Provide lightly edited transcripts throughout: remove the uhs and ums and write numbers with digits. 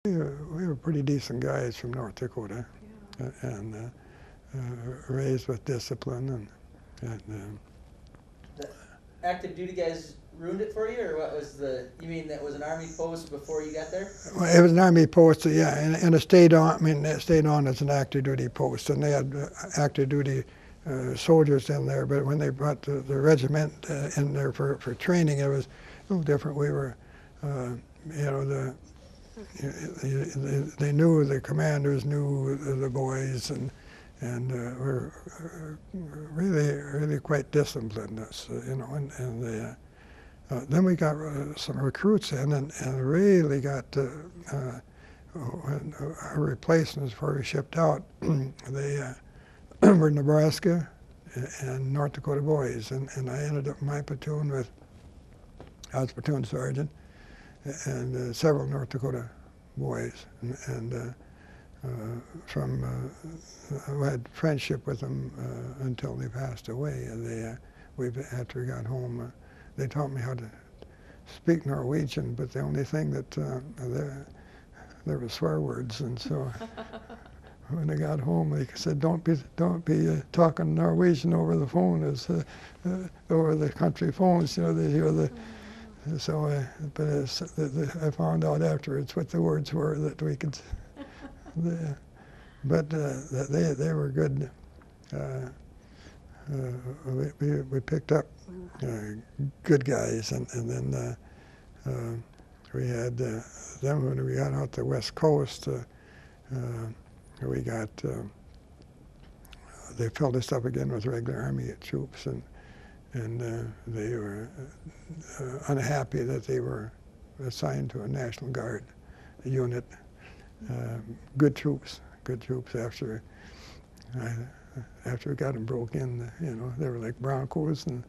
We were pretty decent guys from North Dakota, and raised with discipline, and The active duty guys ruined it for you, or what was you mean that was an Army post before you got there? well, it was an Army post, yeah, and it stayed on. I mean, it stayed on as an active duty post, and they had active duty soldiers in there. But when they brought the regiment in there for training, it was a little different. We were, you know, they knew, the commanders knew the boys, and were really quite disciplined us, you know, and they. Then we got some recruits in, and really got when our replacements before we shipped out. They were Nebraska and North Dakota boys, and I ended up in my platoon with, I was platoon sergeant, and several North Dakota boys, and I had friendship with them until they passed away. And after we got home, they taught me how to speak Norwegian, but the only thing that there were swear words, and so when I got home, they said, "Don't be talking Norwegian over the phone, over the country phones." You know, they hear the. So, I found out afterwards what the words were that we could. But they were good. We picked up good guys, and then we had them when we got out the West Coast. We got they filled us up again with regular Army troops, and they were unhappy that they were assigned to a National Guard unit. Good troops after we got them broke in. You know, they were like Broncos, and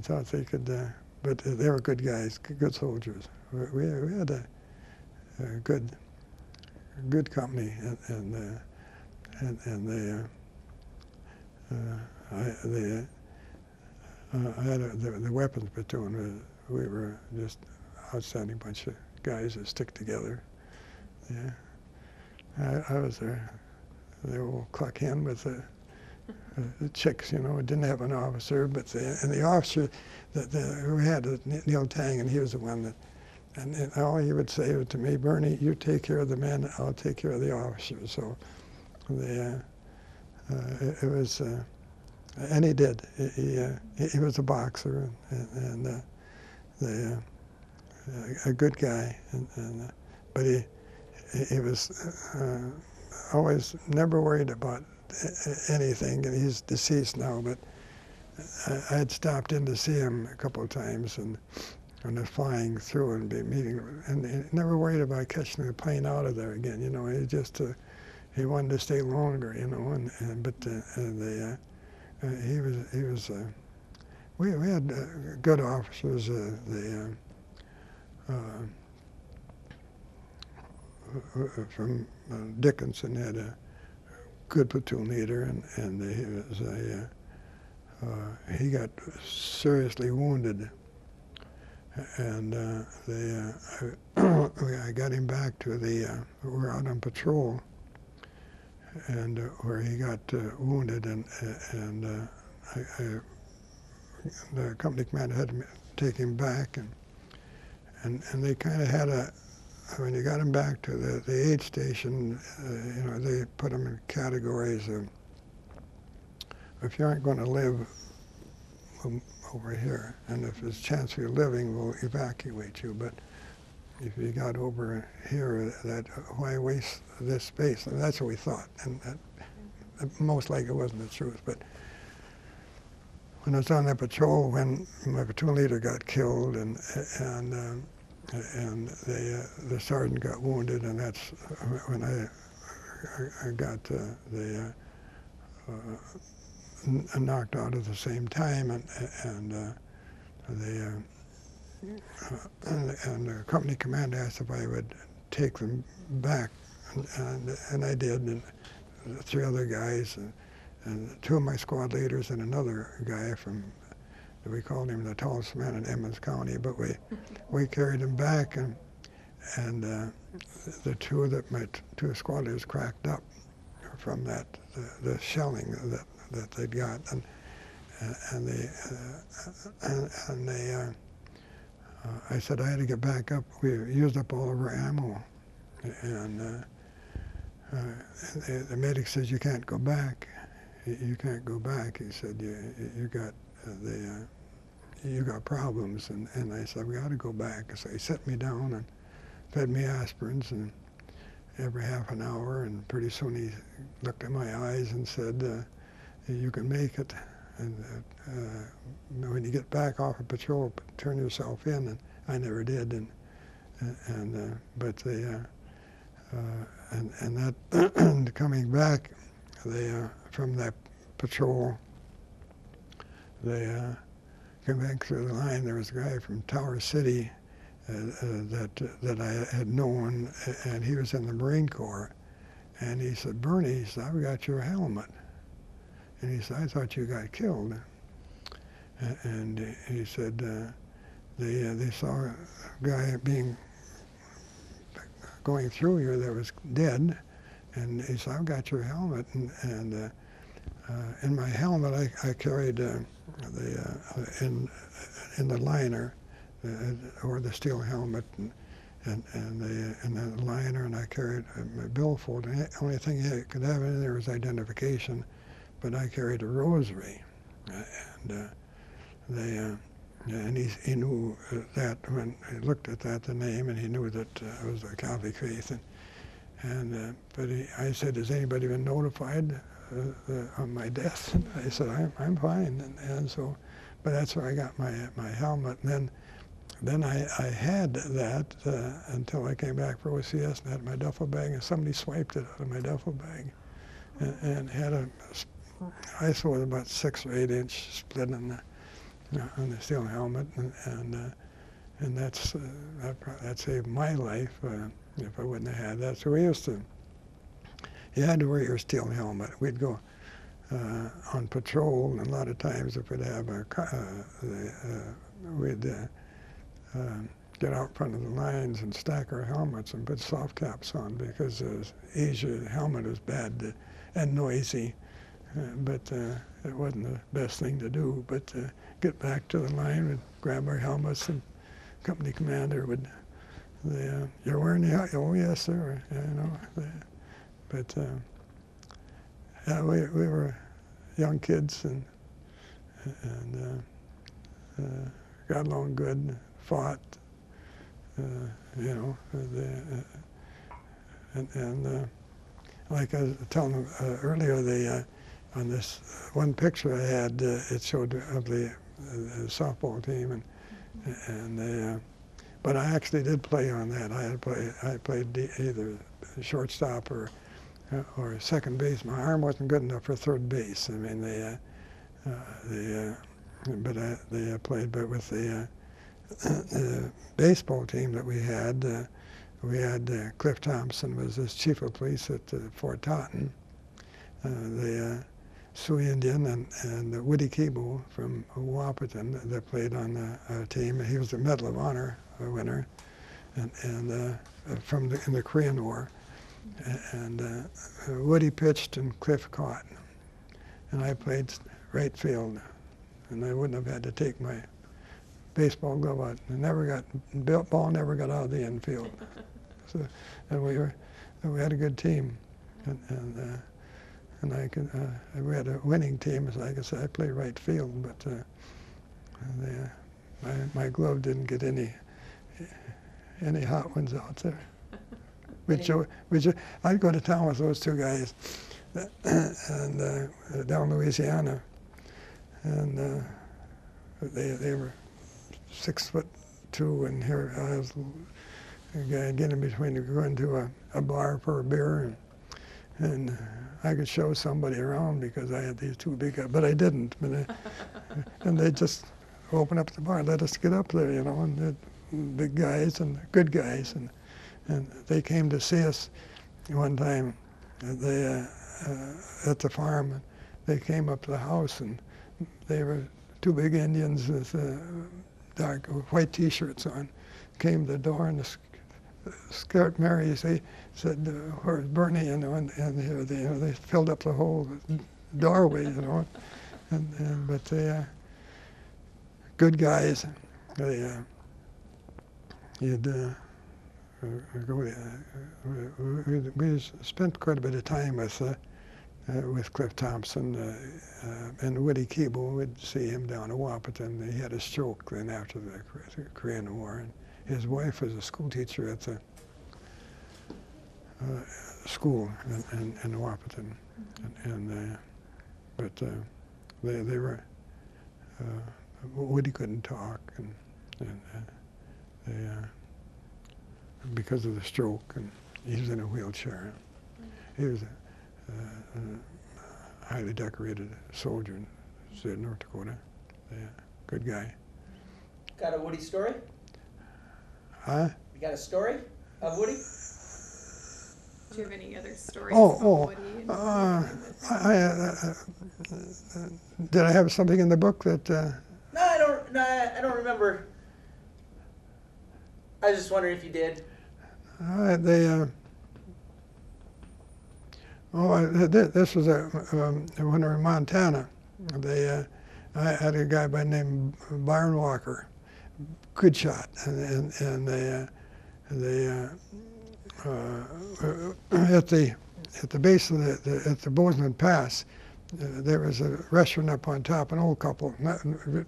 thought they could, but they were good guys, good soldiers. We had a good company, and I had the weapons platoon. We were just outstanding bunch of guys that stick together. Yeah, I was the old cluck hen with the chicks, you know. It didn't have an officer, but the officer that we had, Neil Tang, and he was the one that, and all he would say to me, "Bernie, you take care of the men, I'll take care of the officers." So it was, and he did. He was a boxer, and a good guy, but he was always never worried about anything, and he's deceased now, but I had stopped in to see him a couple of times, and when I was flying through and be meeting, and he never worried about catching the plane out of there again, you know. He just he wanted to stay longer, you know, but he was we had good officers. From Dickinson had a good platoon leader, and he got seriously wounded, and I got him back to we were out on patrol, and where he got wounded, and the company commander had to take him back, and they kind of had when you got him back to the aid station, you know, they put him in categories of, if you aren't going to live over here, and if there's a chance of you living, we'll evacuate you. But if you got over here, why waste this space? And that's what we thought, and that most likely wasn't the truth. But when I was on that patrol, when my platoon leader got killed, and the sergeant got wounded, and that's when I got knocked out at the same time, and the company commander asked if I would take them back, and I did, and the three other guys, and two of my squad leaders, and another guy from. We called him the tallest man in Emmons County, but we carried him back, and the my two squadrons cracked up from that the shelling that they'd got, and they I said I had to get back up. We used up all of our ammo, and the medic says you can't go back. You can't go back. He said you got you got problems, and I said we got to go back. So he set me down and fed me aspirins, and every half an hour, and pretty soon he looked at my eyes and said, you can make it, and when you get back off of patrol, turn yourself in. And I never did, but they and that coming back, they from that patrol, they came back through the line. There was a guy from Tower City that I had known, and he was in the Marine Corps. And he said, Bernie, he said, I've got your helmet. And he said, I thought you got killed. And he said, they saw a guy going through here that was dead. And he said, I've got your helmet. And in my helmet, I carried in the liner, or the steel helmet, and the liner, and I carried my billfold. And the only thing he could have in there was identification, but I carried a rosary, and he knew that when he looked at that, the name, and he knew that it was the Catholic faith. But I said, has anybody been notified on my death? And I said, I'm fine, and so, but that's where I got my helmet. And then I had that until I came back for OCS and had my duffel bag, and somebody swiped it out of my duffel bag, and had I saw about 6 or 8 inch split on the steel helmet, and that saved my life if I wouldn't have had that. So you had to wear your steel helmet. We'd go on patrol, and a lot of times if we'd have we'd get out front of the lines and stack our helmets and put soft caps on, because Asia helmet was bad and noisy, but it wasn't the best thing to do. But get back to the line, we'd grab our helmets, and company commander would, you're wearing the helmet? Oh yes, sir. But yeah, we were young kids, and got along good, fought, like I was telling them earlier, on this one picture I had, it showed of the softball team, but I actually did play on that. I played either shortstop or second base. My arm wasn't good enough for third base. I mean, they played, but with the baseball team that we had Cliff Thompson was his chief of police at Fort Totten, the Sioux Indian, and Woody Keeble from Wahpeton that played on the team. He was a Medal of Honor winner, and in the Korean War. And Woody pitched and Cliff caught, and I played right field, and I wouldn't have had to take my baseball glove out. Ball never got out of the infield. So, and we had a good team, and we had a winning team. As like I said, I played right field, but my glove didn't get any hot ones out there. I'd go to town with those two guys, and down Louisiana, and they were 6'2", and here I was getting between going to a bar for a beer, and I could show somebody around because I had these two big guys, but I didn't. And they just opened up the bar, let us get up there, and the big guys and good guys, and they came to see us one time. They at the farm, and they came up to the house, and they were two big Indians with dark white T-shirts on. Came to the door, and Scout Mary, he said, where's Bernie, you know, and they filled up the whole doorway, you know, but they, good guys. They, we spent quite a bit of time with Cliff Thompson and Woody Keeble. We'd see him down in Wahpeton. He had a stroke then after the Korean War. And his wife was a school teacher at the school in Wahpeton. But they were, Woody couldn't talk, and they, because of the stroke, and he was in a wheelchair. He was a highly decorated soldier in North Dakota. Yeah, good guy. Got a Woody story? Huh? You got a story of Woody? Do you have any other stories about Woody? Did I have something in the book that? No, I don't remember. I was just wondering if you did. This was when we were in Montana. I had a guy by the name Byron Walker, good shot, and at the base of at the Bozeman Pass, there was a restaurant up on top, an old couple,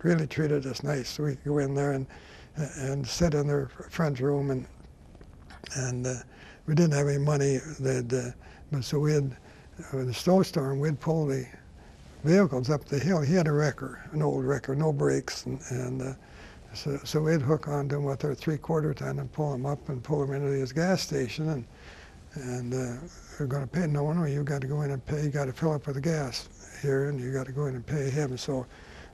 really treated us nice. So we could go in there and sit in their front room, and we didn't have any money. But so with the snowstorm, we'd pull the vehicles up the hill. He had a wrecker, an old wrecker, no brakes, so we'd hook onto him with our 3/4 ton and pull him up and pull him into his gas station, and we're going to pay. No, you got to go in and pay. You got to fill up with the gas here, and you got to go in and pay him. So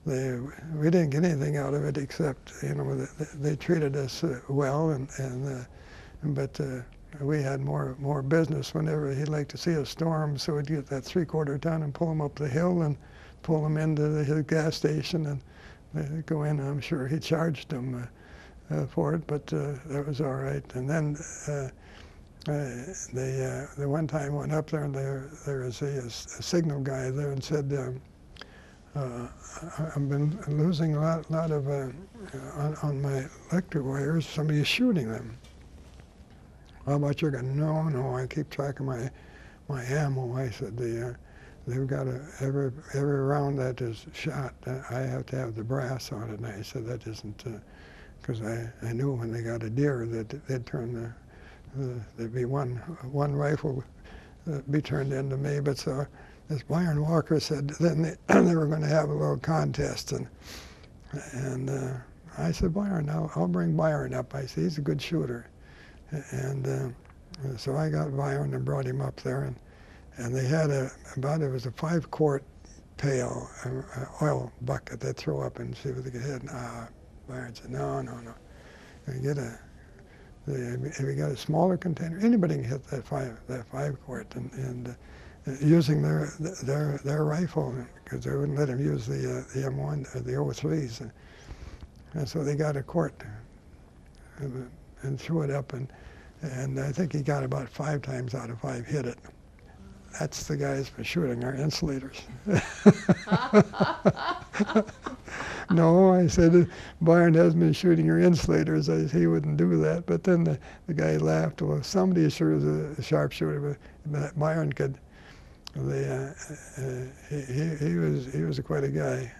we didn't get anything out of it except, you know, they treated us well, but we had more business whenever he'd like to see a storm. So we'd get that 3/4 ton and pull him up the hill and pull him into his gas station, and they'd go in. I'm sure he charged them for it, but that was all right. And then the one time I went up there, and there was a signal guy there, and said, I've been losing a lot of on my electric wires. Somebody is shooting them. How about your gun? No, I keep track of my ammo. I said, they've got every round that is shot, I have to have the brass on it. And I said, that isn't, because I knew when they got a deer that they'd turn there'd be one rifle be turned into me. But so this Byron Walker said then they were going to have a little contest, and I said, Byron, I'll bring Byron up. I said, he's a good shooter. And so I got Byron and brought him up there, and they had it was a 5-quart pail, oil bucket they'd throw up and see what they could hit. And Byron said, no. If you got a smaller container, anybody can hit that 5-quart, and using their rifle, because they wouldn't let him use the M1 or the O3s, and so they got a quart and threw it up, and I think he got about 5 times out of 5 hit it. That's the guys for shooting our insulators. No, I said, Byron has been shooting your insulators. He wouldn't do that. But then the guy laughed. Well, somebody sure is a sharpshooter, but Byron could. He was quite a guy.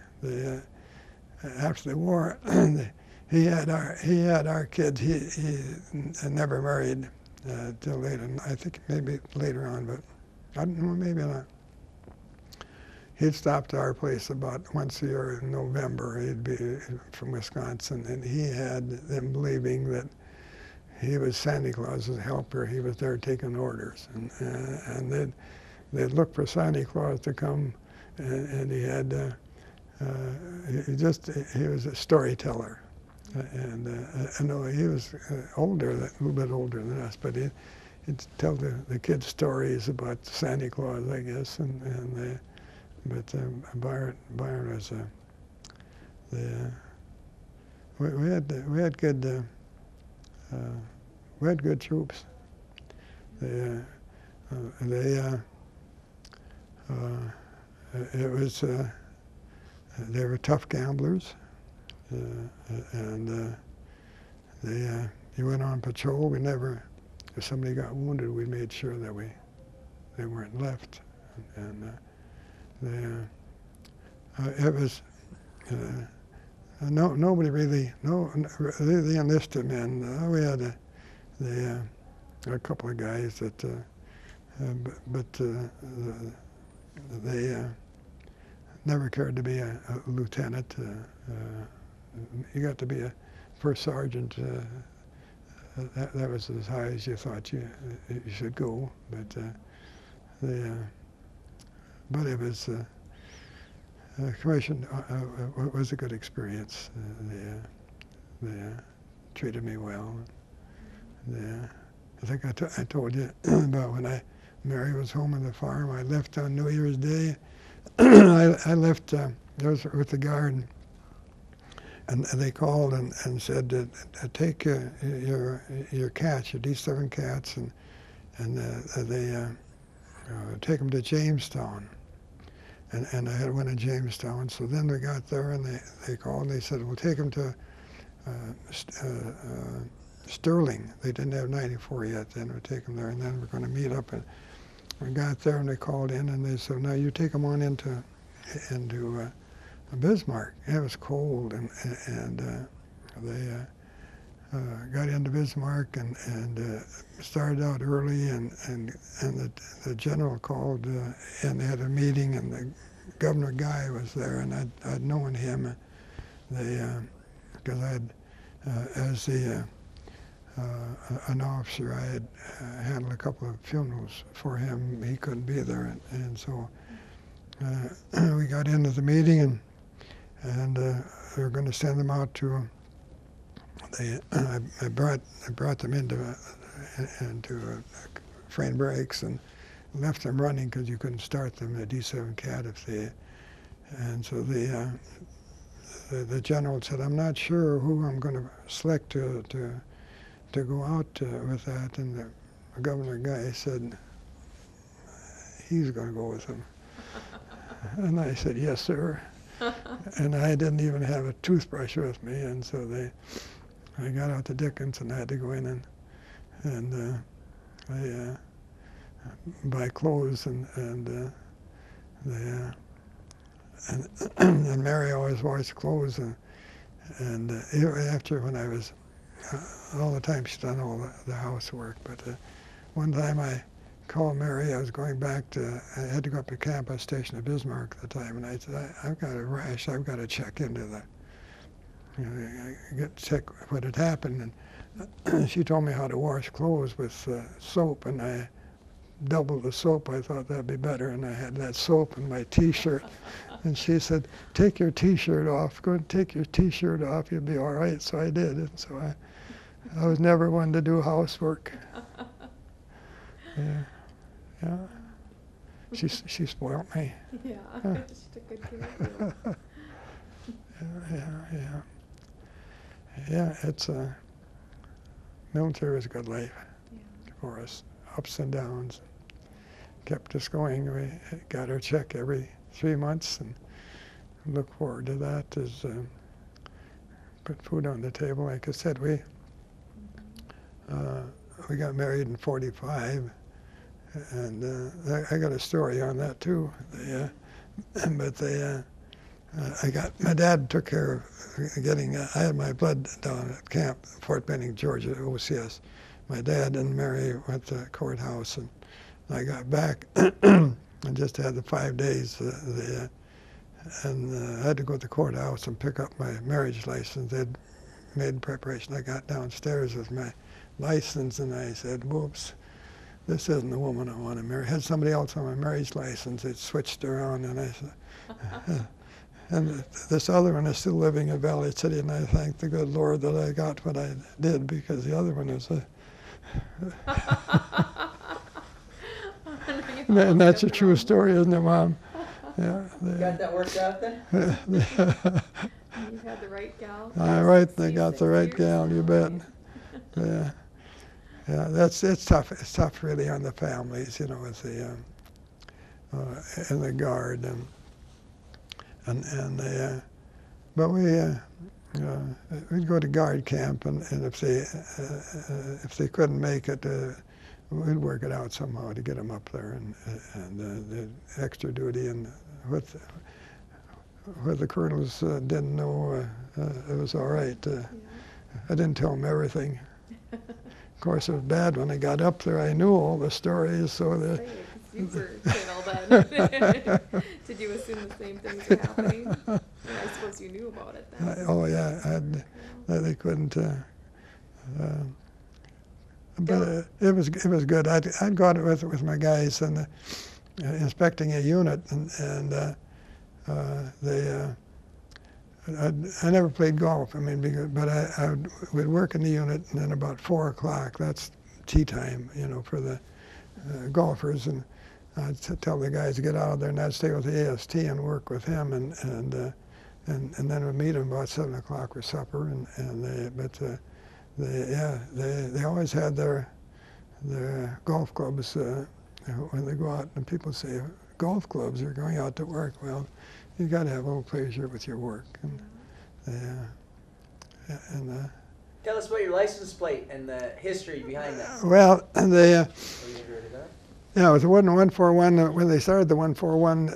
After the war, he had our kids. He never married till later. I think maybe later on, but I don't know, maybe not. He'd stop to our place about once a year in November. He'd be from Wisconsin, and he had them believing that he was Santa Claus's helper. He was there taking orders, and they'd look for Santa Claus to come, and he had he was a storyteller, and I know he was older, a little bit older than us, but he'd tell the kids stories about Santa Claus, I guess, but Byron was we had good we had good troops. They were tough gamblers, and you went on patrol. We never, if somebody got wounded, we made sure that they weren't left, and it was. Nobody really, the enlisted men. We had a couple of guys that, but they never cared to be a lieutenant. You got to be a first sergeant. That was as high as you thought you should go. But it was. Commission was a good experience. They treated me well. I think I told you about when Mary was home on the farm. I left on New Year's Day. I left. I was with the guard, and they called and said, "Take your cats, your D7 cats, and they take them to Jamestown." And I had one in Jamestown. So then we got there, and they called, and they said, we'll take them to Sterling. They didn't have 94 yet. Then we'll take them there, and then we're going to meet up. And we got there, and they called in, and they said, now you take them on into Bismarck. It was cold, and they got into Bismarck and started out early, and the general called, and they had a meeting, and the governor guy was there, and I'd known him. Because I had, as an officer, I had handled a couple of funerals for him. He couldn't be there, and so we got into the meeting, and we were going to send them out to. I brought them into frame brakes and left them running because you couldn't start them at D7 Cat if they. And so the general said, "I'm not sure who I'm going to select to go out with that." And the governor guy said, "He's going to go with them." And I said, "Yes, sir." And I didn't even have a toothbrush with me, and so I got out to Dickens, and I had to go in and I buy clothes, and Mary always washed clothes, and after when I was all the time she's done all the housework. But one time I called Mary. I was going back I had to go up to Campus Station at Bismarck at the time, and I said, I've got a rash. I've got to check into check what had happened. And she told me how to wash clothes with soap, and I doubled the soap. I thought that'd be better, and I had that soap in my T-shirt. And she said, "Take your T-shirt off. Go and take your T-shirt off. You'll be all right." So I did, and so I was never one to do housework. Yeah. She spoiled me. Yeah, she took good care of you. Yeah, it's military was a good life for us. Ups and downs. Kept us going. We got our check every 3 months, and look forward to that as put food on the table. Like I said, we got married in '45, and I got a story on that too. My dad took care of getting, I had my blood down at camp, Fort Benning, Georgia, OCS. My dad and Mary went to the courthouse, and I got back and just had the 5 days. And I had to go to the courthouse and pick up my marriage license. They'd made preparation. I got downstairs with my license, and I said, "Whoops, this isn't the woman I want to marry." I had somebody else on my marriage license. It switched around, and I said, and this other one is still living in Valley City, and I thank the good Lord that I got what I did, because the other one is and that's a true story, isn't it, Mom? Yeah. Got that worked out then? You had the right gal. All right, they got the right gal, you bet. Yeah. Yeah, it's tough. It's tough, really, on the families, you know, with the in the guard and they. But we'd go to guard camp, and if they couldn't make it, we'd work it out somehow to get them up there, and the extra duty and what the colonels didn't know, it was all right. I didn't tell them everything. Of course, it was bad when I got up there. I knew all the stories, so the. Right, 'cause you were kid all then. Did you assume the same things were happening? Yeah, I suppose you knew about it then. Oh yeah, they couldn't. But it was good. I'd go out with my guys and inspecting a unit, and I never played golf. I mean, but I would work in the unit, and then about 4 o'clock, that's tea time, you know, for the golfers, and I'd tell the guys to get out of there, and I'd stay with the AST and work with him, and then we'd meet them about 7 o'clock for supper, they always had their golf clubs when they go out, and people say, golf clubs, you're going out to work. Well, you got to have a little pleasure with your work. Tell us about your license plate and the history behind that. Well, Yeah. Yeah, it was the 141. When they started the 141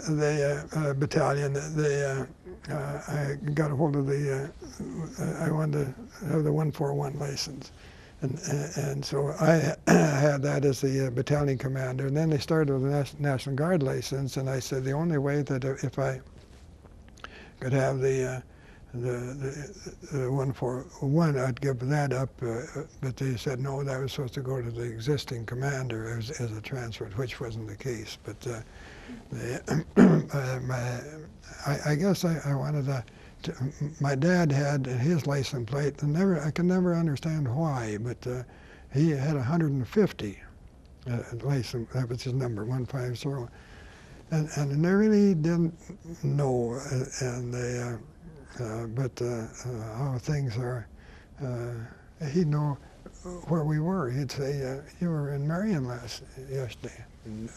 battalion, I got a hold of I wanted to have the 141 license. And so I had that as the battalion commander. And then they started with the National Guard license, and I said the only way that if I could have the 141, I'd give that up. But they said no, that was supposed to go to the existing commander as a transfer, which wasn't the case. But I guess I wanted to. My dad had his license plate, and I can never understand why, but he had 150 license. That was his number, 150. And they really didn't know, but how things are. He'd know where we were. He'd say, "You were in Marion yesterday." And,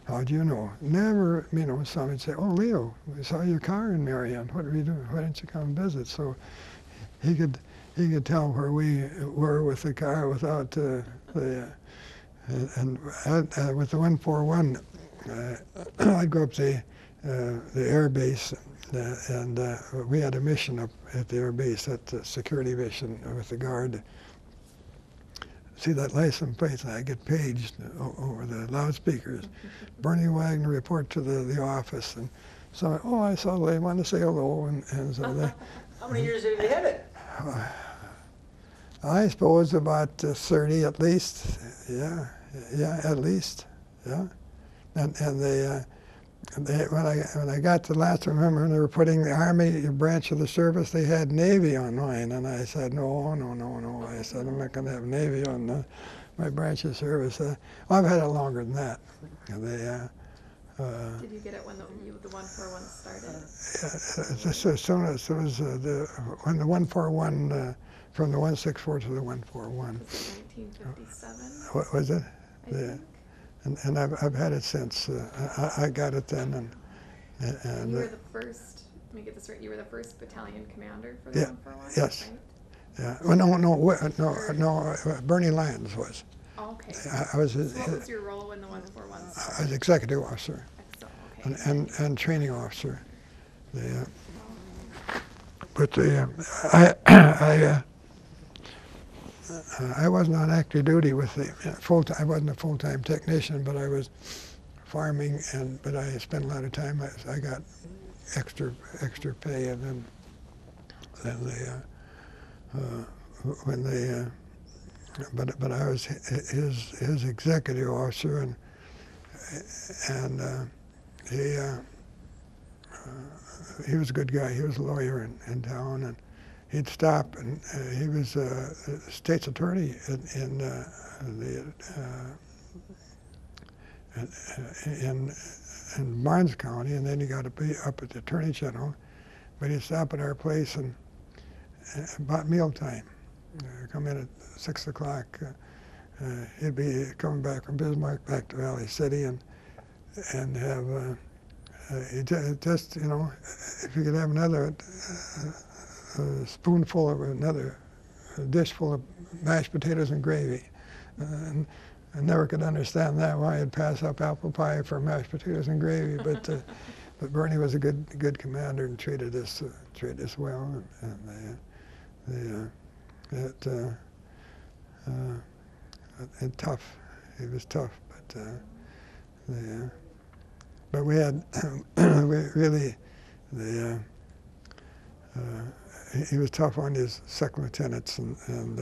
how do you know? Never, you know, somebody would say, "Oh, Leo, we saw your car in Marion. What are we doing? Why didn't you come visit?" So he could tell where we were with the car without and with the 141, I'd go up to the air base, and we had a mission up at the air base, that security mission with the guard. See that license plate, and I get paged over the loudspeakers. Bernie Wagner, report to the office. And so, I saw they wanted to say hello, and so they. How many years have you had it? I suppose about 30 at least. Yeah, at least. Yeah, and when I got to the last, remember when they were putting the Army branch of the service, they had Navy on mine, and I said no. I said I'm not going to have Navy on my branch of service. I've had it longer than that. Did you get it when the 141 started? As soon as when the 141 from the 164 to the 141. Was it 1957? What was it? I think. And I've had it since. I got it then, and you were the first. Let me get this right. You were the first battalion commander for the 141. Yes. Right? Yeah. Well, no. Bernie Lyons was. Okay. I was. So what was your role when the 141 started? I was executive officer. Excellent. Okay. And training officer. I wasn't on active duty with the full-time. I wasn't a full-time technician, but I was farming, but I spent a lot of time. I got extra pay, and then but I was his executive officer, and he was a good guy. He was a lawyer in town, and he'd stop, and he was a state's attorney in Barnes County, and then he got to be up at the Attorney General. But he'd stop at our place and about mealtime, come in at 6 o'clock, he'd be coming back from Bismarck back to Valley City, and have just, you know, if you could have another spoonful of another dish full of mashed potatoes and gravy. And I never could understand that, why he'd pass up apple pie for mashed potatoes and gravy. But Bernie was a good commander and treated us well. And tough. He was tough, but we had he was tough on his second lieutenants, and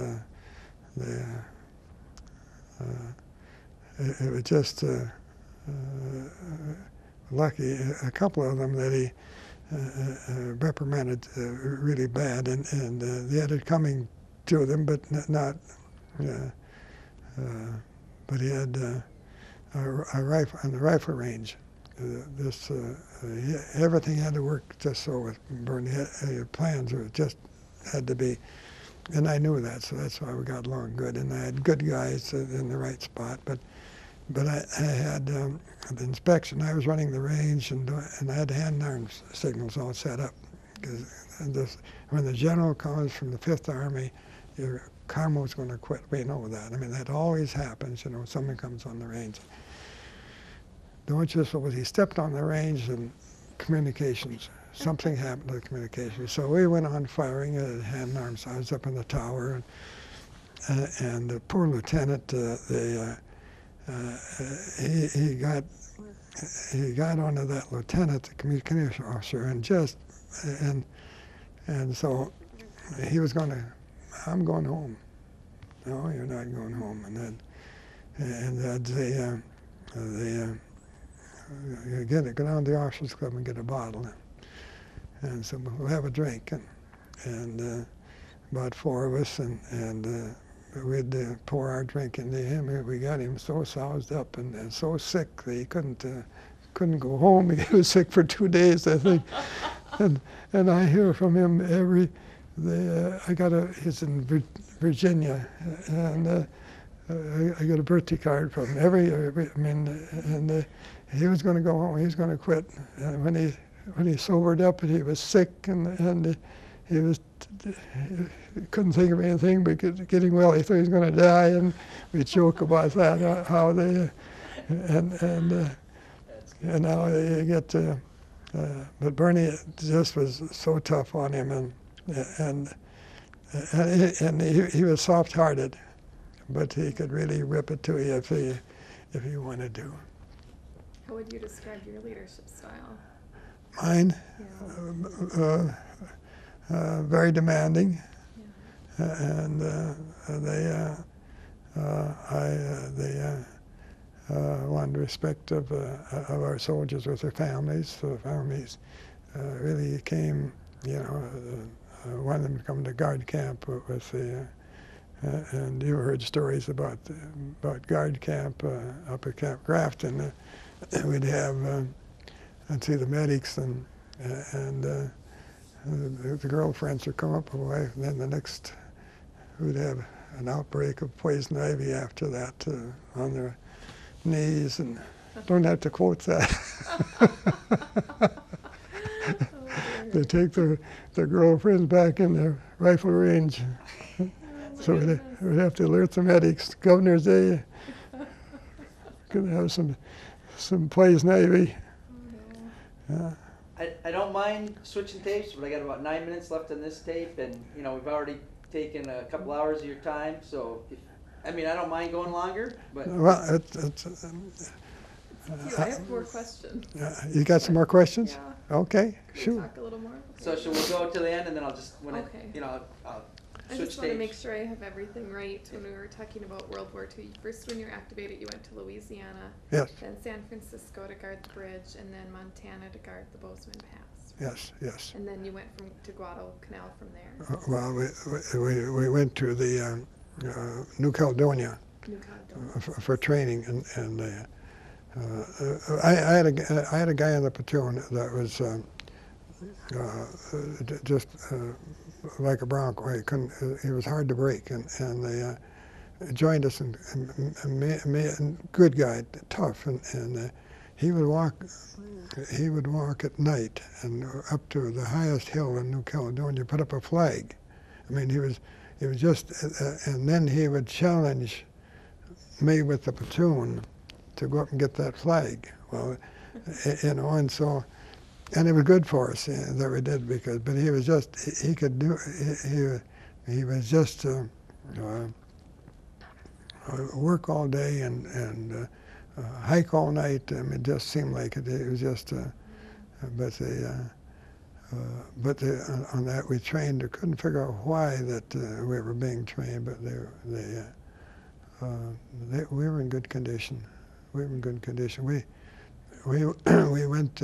it was just lucky. A couple of them that he reprimanded really bad, and they had it coming to them, but not. But he had a rifle on the rifle range. Everything had to work just so with Bernie. Plans were just had to be, and I knew that, so that's why we got along good. And I had good guys in the right spot. But I had the inspection. I was running the range, and I had hand arms signals all set up. Because when the general comes from the Fifth Army, your commo's going to quit. We know that. I mean, that always happens. You know, someone comes on the range. Don't just was he stepped on the range and communications. Something happened to the communications. So we went on firing at hand arms. I was up in the tower, and the poor lieutenant, he got onto that lieutenant, the communication officer, and so he was going to. I'm going home. No, you're not going home. Go down to the officers' club and get a bottle. And so we'll have a drink. And about four of us, and we'd pour our drink into him. We got him so soused up and so sick that he couldn't go home. He was sick for 2 days, I think. And I hear from him he's in Virginia, and I got a birthday card from him. He was going to go home. He was going to quit. And when he sobered up, he was sick, and he couldn't think of anything but getting well. He thought he was going to die, and we joke about that, how they and now you get. But Bernie just was so tough on him, and he was soft-hearted, but he could really rip it to you if he wanted to. How would you describe your leadership style? Mine, very demanding, and they wanted respect of our soldiers with their families. So the families really came, wanted them to come to guard camp with and you heard stories about guard camp up at Camp Grafton. We'd have I'd see the medics and the girlfriends would come up away, and then the next we'd have an outbreak of poison ivy after that on their knees, and don't have to quote that. They take their girlfriends back in their rifle range. So we'd have to alert the medics. Governor's Day, gonna have some poison ivy. I don't mind switching tapes, but I got about 9 minutes left on this tape, and we've already taken a couple hours of your time. So, I don't mind going longer, but well, I have more questions. You got some more questions? Yeah. Okay, Can sure. we talk a little more? So should we go to the end, and then I'll just Okay. I'll I switch just want to make tapes. sure I have everything right. When we were talking about World War II, first when you were activated, you went to Louisiana, Yes, then San Francisco to guard the bridge, and then Montana to guard the Bozeman Pass. yes. And then you went to Guadalcanal from there. Well, we went to the New Caledonia New Caledonia. for training, and I had a guy in the platoon that was just like a bronco. He was hard to break, and joined us, and good guy, tough, and he would walk at night and up to the highest hill in New Caledonia, put up a flag. I mean, he was just, and then he would challenge me with the platoon to go up and get that flag. Well, you know, and so, and it was good for us that we did, because, but he was just, he could do, he was just work all day and hike all night. I mean, it just seemed like it was just, on that we trained. I couldn't figure out why that we were being trained, but we were in good condition. We were in good condition. We went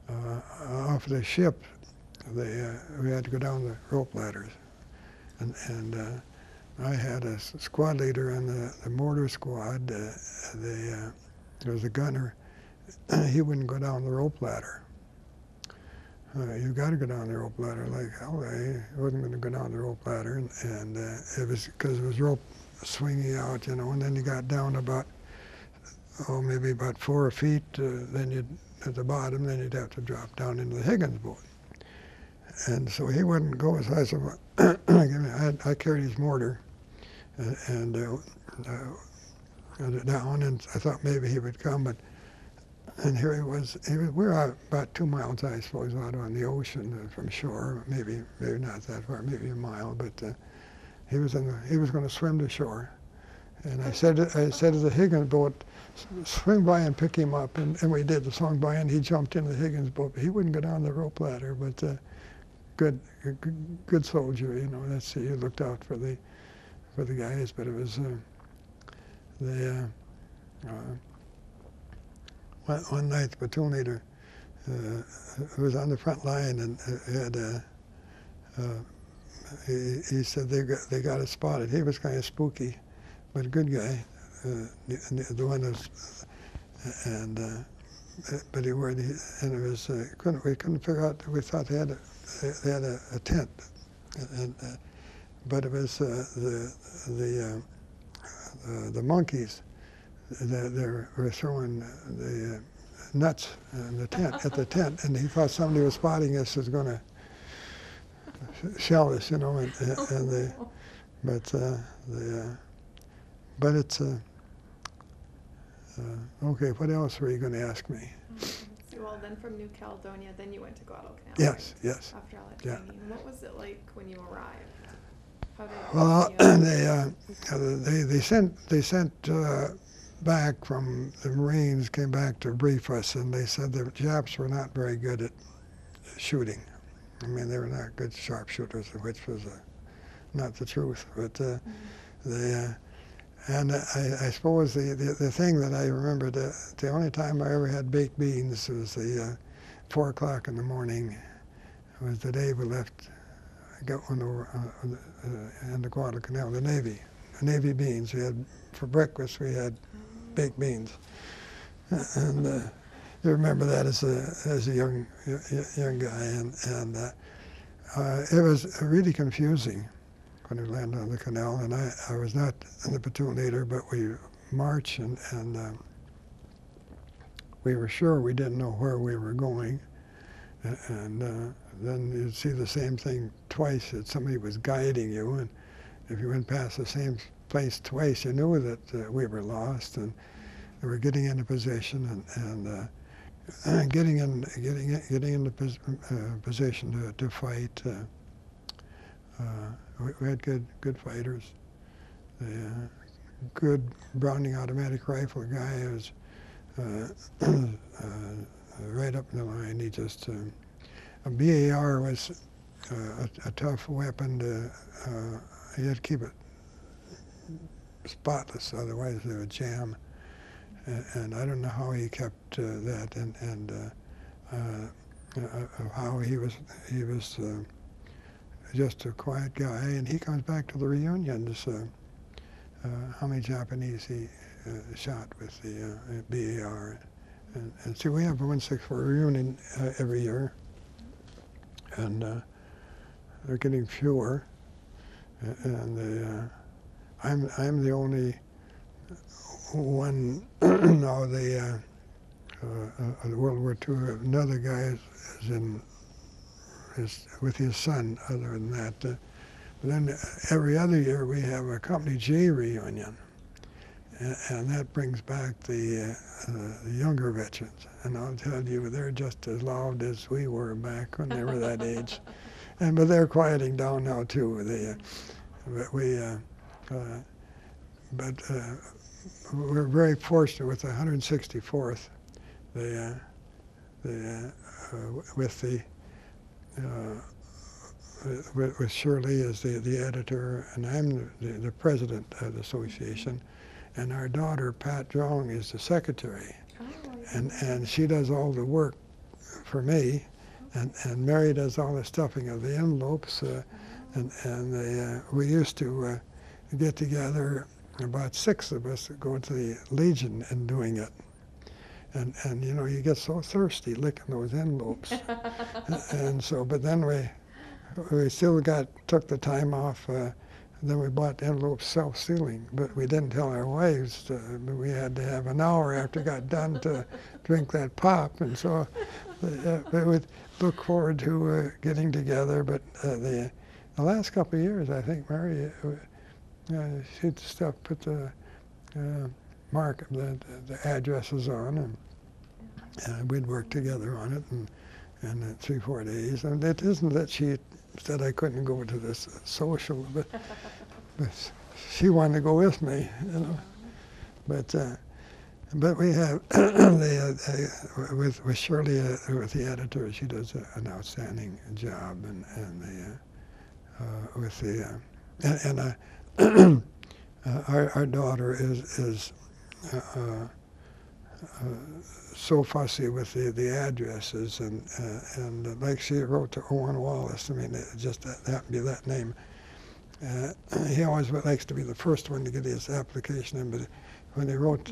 off the ship. We had to go down the rope ladders, and I had a squad leader in the mortar squad. There was a gunner. He wouldn't go down the rope ladder. You got to go down the rope ladder. Like hell, he wasn't going to go down the rope ladder, and it was because it was rope swinging out, you know. And then you got down about, maybe about 4 feet. Then you'd at the bottom. Then you'd have to drop down into the Higgins boat. And so he wouldn't go as high as I carried his mortar, and down, and I thought maybe he would come, but. And here he was. We're about 2 miles, I suppose, out on the ocean from shore. Maybe not that far, maybe a mile. But he was going to swim to shore, and I said to the Higgins boat, swing by and pick him up. And we did. The swung by, and he jumped into the Higgins boat. But he wouldn't go down the rope ladder. But good soldier, you know. That's he looked out for the guys. But it was one night, the platoon leader was on the front line, and he said they got us spotted. He was kind of spooky, but a good guy. The one was, but he wore and it was we couldn't figure out. We thought they had a tent, but it was the monkeys. They were throwing the nuts in the tent, at the tent, and he thought somebody was spotting us, was going to shell us, you know. But it's okay. What else were you going to ask me? Well, then from New Caledonia, then you went to Guadalcanal. Yes, right? yes. After all that Yeah. training, what was it like when you arrived? Well, they sent back from the Marines, came back to brief us, and they said the Japs were not very good at shooting. I mean, they were not good sharpshooters, which was not the truth. But and I suppose the thing that I remember, the only time I ever had baked beans was the 4 o'clock in the morning. It was the day we left. Got one over in the Guadalcanal, the Navy beans. We had for breakfast. We had baked beans, and I remember that as a young guy, and it was really confusing when we landed on the canal. And I was not the platoon leader, but we marched, and we were sure we didn't know where we were going, and then you'd see the same thing twice, that somebody was guiding you, and if you went past the same place twice, you knew that we were lost, and we were getting into position, and getting into position to fight. We had good fighters. The good Browning automatic rifle guy was right up in the line. He just a BAR was a tough weapon. You had to keep it spotless, otherwise they would jam. And I don't know how he kept that, and how he was just a quiet guy. And he comes back to the reunions. How many Japanese he shot with the BAR. And see, we have a 164 reunion every year, and they're getting fewer. And I'm the only one now. The World War II. Another guy is with his son. Other than that, but then every other year we have a Company G reunion, and that brings back the younger veterans. And I'll tell you, they're just as loud as we were back when they were that age. But they're quieting down now too. We're very fortunate with the 164th. With Shirley as the editor, and I'm the president of the association, and our daughter Pat Jong is the secretary, and she does all the work for me, and Mary does all the stuffing of the envelopes, we used to get together, about 6 of us, go to the Legion and doing it. And you know, you get so thirsty licking those envelopes. And so, but then we still took the time off. Then we bought envelopes self-sealing, but we didn't tell our wives. But we had to have an hour after it got done to drink that pop. And so we would look forward to getting together. But the last couple of years, I think Mary, she'd put the the addresses on, and we'd work together on it, and 3-4 days. And it isn't that she said I couldn't go to this social, but she wanted to go with me, you know. But we have with Shirley, with the editor, she does an outstanding job, our daughter is so fussy with the addresses, and like she wrote to Owen Wallace. I mean, it just happened to be that name. He always likes to be the first one to get his application in, but when he wrote,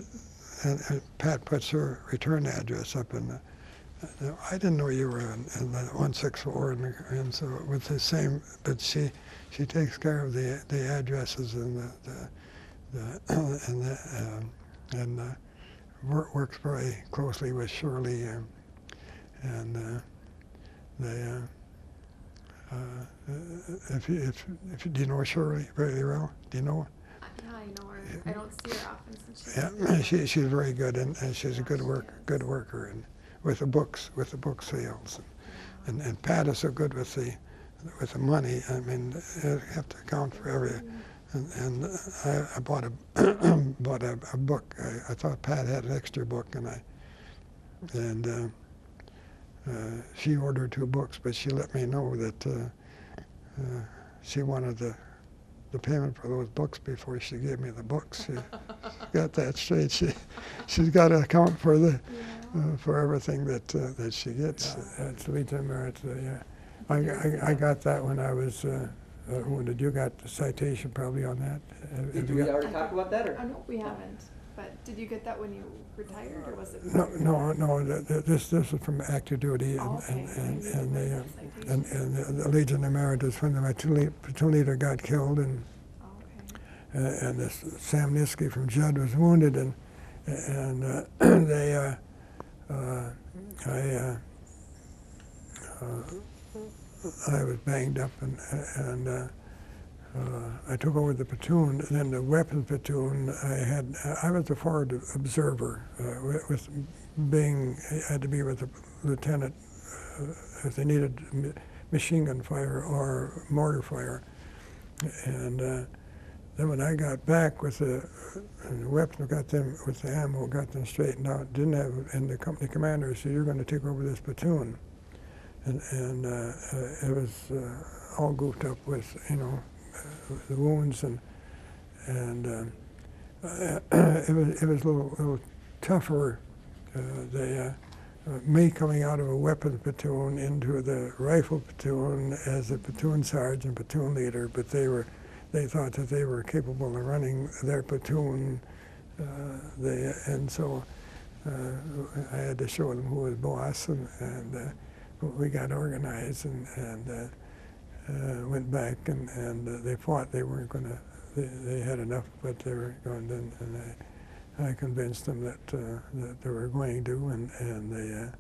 and Pat puts her return address up, and I didn't know you were in the 164, and so with the same, but she takes care of the addresses and works very closely with Shirley, do you know Shirley very well? Do you know her? Yeah, I know her. I don't see her often since she's very good, and she's a good worker, and with the books sales, and Pat is so good with the money. I mean, you have to account for every. And I bought a book. I thought Pat had an extra book, and she ordered 2 books, but she let me know that she wanted the payment for those books before she gave me the books. She got that straight. She's got to account for for everything that she gets. It's Legion Merit. Yeah, I got that when I was. Did you got the citation probably on that? Did we already talk about that, or? Oh, no, we haven't. But did you get that when you retired, or was it? No. This is from active duty, and the Legion Emeritus when my platoon leader got killed, and this Sam Niski from Judd was wounded, and I was banged up, and I took over the platoon. And then the weapons platoon, I was a forward observer. I had to be with the lieutenant if they needed machine gun fire or mortar fire. And then when I got back with the weapons, got them with the ammo, got them straightened out. Didn't have, and the company commander said, "You're going to take over this platoon." And it was all goofed up with, the wounds, and it was a little tougher. Me coming out of a weapons platoon into the rifle platoon as a platoon sergeant, platoon leader, but they thought that they were capable of running their platoon, and so I had to show them who was boss, and we got organized and went back, and they fought. They weren't going to they had enough, but they were going. And I convinced them that that they were going to, and they.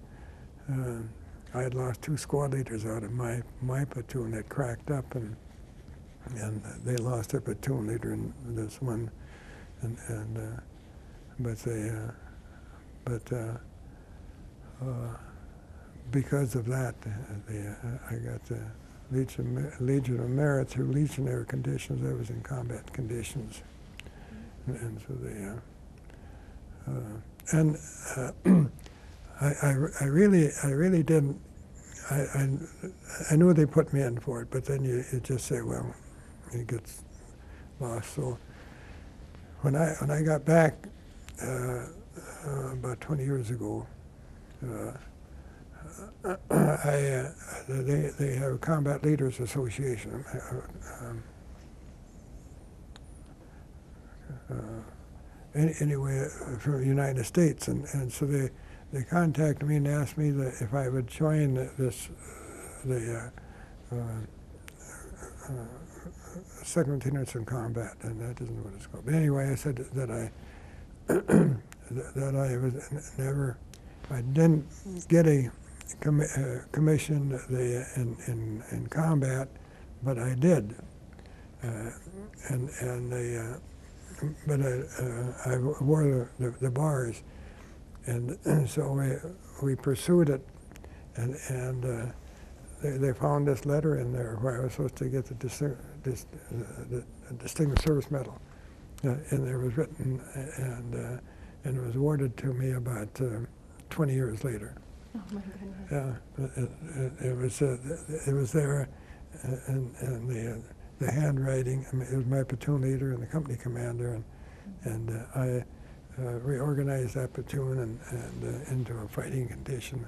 I had lost 2 squad leaders out of my platoon that cracked up, and they lost their platoon leader in this one, because of that, I got the Legion of Merit through Legionnaire conditions. I was in combat conditions, and so I really didn't. I knew they put me in for it, but then you just say, well, it gets lost. So when I got back about 20 years ago, they have a Combat Leaders Association. Anyway, from the United States, and so they contacted me and asked me that if I would join the second lieutenants in combat, and that isn't what it's called. But anyway, I said that that I was never, I didn't get a commission in combat, but I did, but I wore the bars, and so we pursued it, and they found this letter in there where I was supposed to get the Distinguished Service Medal, and there was written, and it was awarded to me about 20 years later. Oh my goodness. Yeah, it was there, and the handwriting. I mean, it was my platoon leader and the company commander, and I reorganized that platoon and into a fighting condition.